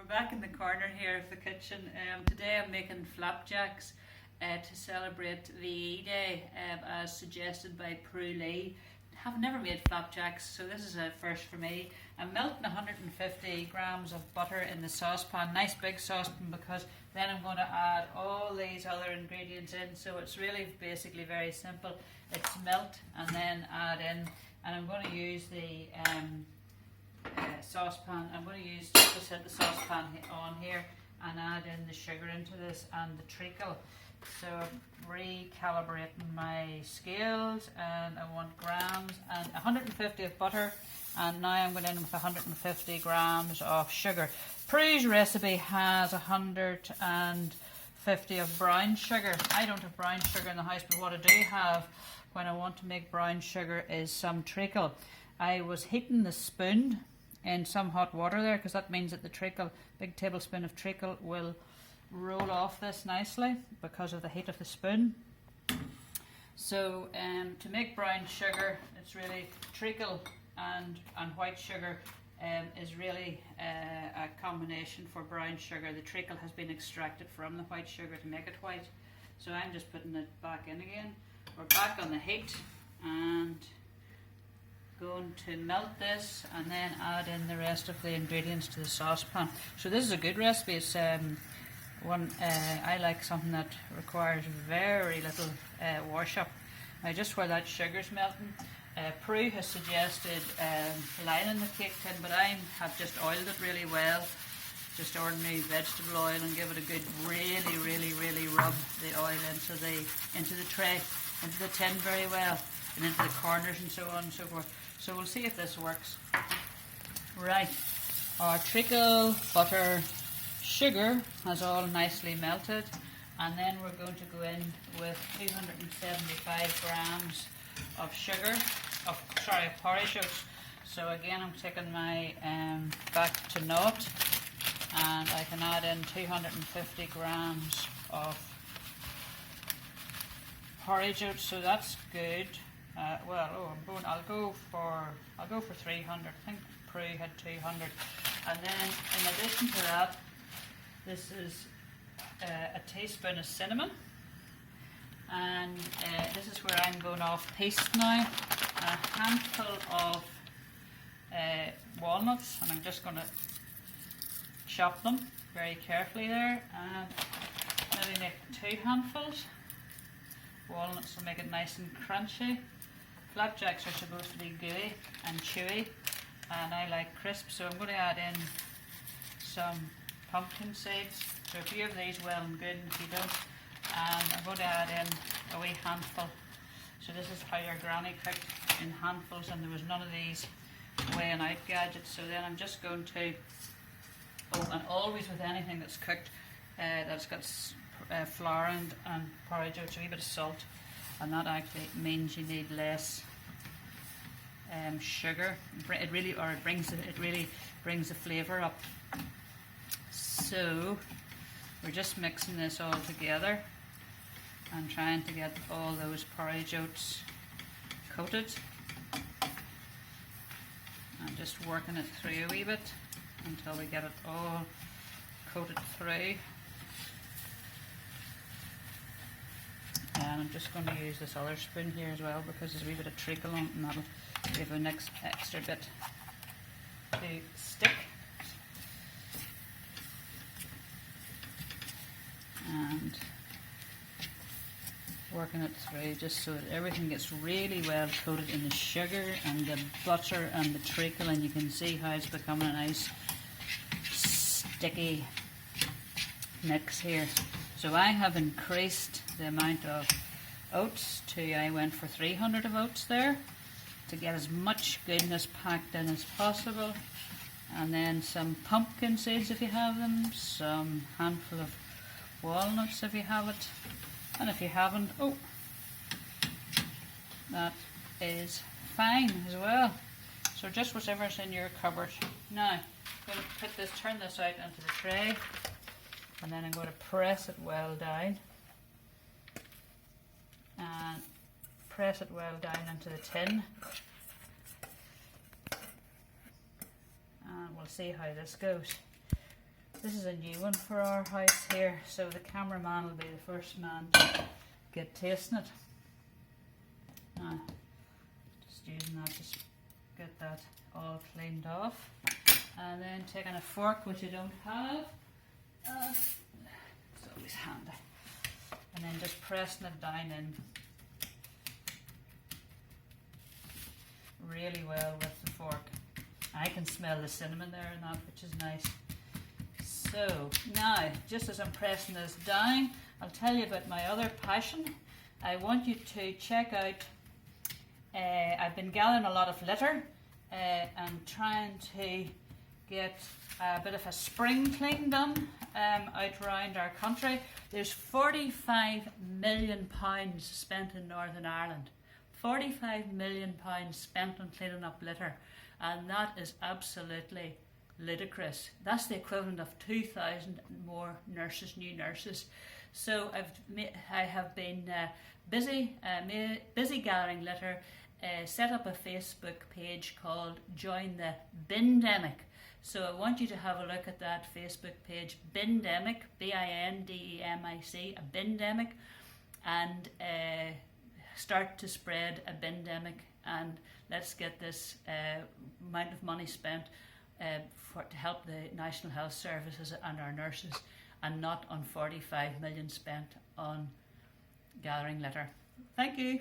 back in the corner here of the kitchen. Today I'm making flapjacks to celebrate VE Day, as suggested by Prue Lee. Have never made flapjacks, so this is a first for me. I'm melting 150 grams of butter in the saucepan, nice big saucepan, because then I'm going to add all these other ingredients in. So it's really basically very simple. It's melt and then add in, and I'm going to use the saucepan. I'm going to just set the saucepan on here and add in the sugar into this and the treacle. So I'm recalibrating my scales, and I want grams and 150 of butter, and now I'm going in with 150 grams of sugar. Prue's recipe has 150 of brown sugar. I don't have brown sugar in the house, but what I do have when I want to make brown sugar is some treacle. I was heating the spoon in some hot water there, because that means that the treacle, big tablespoon of treacle, will roll off this nicely because of the heat of the spoon. So to make brown sugar, it's really treacle and white sugar is really a combination for brown sugar. The treacle has been extracted from the white sugar to make it white. So I'm just putting it back in again. We're back on the heat and going to melt this and then add in the rest of the ingredients to the saucepan. So this is a good recipe. It's I like something that requires very little wash up. Now, just where that sugar's melting, Prue has suggested lining the cake tin, but I have just oiled it really well, just ordinary vegetable oil, and give it a good really rub the oil into the tray, into the tin very well, and into the corners and so on and so forth. So we'll see if this works. Right, our treacle, butter, sugar has all nicely melted, and then we're going to go in with 275 grams of porridge oats. So again, I'm taking my back to naught, and I can add in 250 grams of porridge oats. So that's good. I'll go for 300. I think Prue had 200, and then in addition to that, this is a teaspoon of cinnamon, and this is where I'm going off paste now. A handful of walnuts, and I'm just going to chop them very carefully there, and maybe make 2 handfuls. Walnuts will make it nice and crunchy. Flapjacks are supposed to be gooey and chewy, and I like crisp, so I'm going to add in some pumpkin seeds. So if you have these, well and good, and if you don't, I'm going to add in a wee handful. So this is how your granny cooked, in handfuls, and there was none of these weighing out gadgets. So then I'm just going to, and always with anything that's cooked, that's got flour and porridge oats, a wee bit of salt, and that actually means you need less sugar. It really brings the flavour up. So we're just mixing this all together and trying to get all those porridge oats coated, and just working it through a wee bit until we get it all coated through. And I'm just going to use this other spoon here as well, because there's a wee bit of treacle on it, and that'll give an extra bit to stick. And working it through just so that everything gets really well coated in the sugar and the butter and the treacle, and you can see how it's becoming a nice sticky mix here. So I have increased the amount of oats I went for 300 of oats there, to get as much goodness packed in as possible, and then some pumpkin seeds if you have them, some handful of walnuts if you have it, and if you haven't, that is fine as well. So just whatever's in your cupboard. Now I'm going to turn this out into the tray, and then I'm going to press it well down, and press it well down into the tin, and we'll see how this goes. This is a new one for our house here, so the cameraman will be the first man to get tasting it. Now, just using that to get that all cleaned off. And then taking a fork, which I don't have, it's always handy. And then just pressing it down in really well with the fork. I can smell the cinnamon there and that, which is nice. So now, just as I'm pressing this down, I'll tell you about my other passion. I want you to check out, I've been gathering a lot of litter and trying to get a bit of a spring clean done out around our country. There's £45 million spent in Northern Ireland. £45 million spent on cleaning up litter, and that is absolutely ludicrous. That's the equivalent of 2,000 more nurses, new nurses. I have been busy gathering litter. Set up a Facebook page called Join the Bindemic. So I want you to have a look at that Facebook page, Bindemic, Bindemic, a Bindemic, and start to spread a Bindemic, and let's get this amount of money spent to help the National Health Services and our nurses, and not on 45 million spent on gathering litter. Thank you.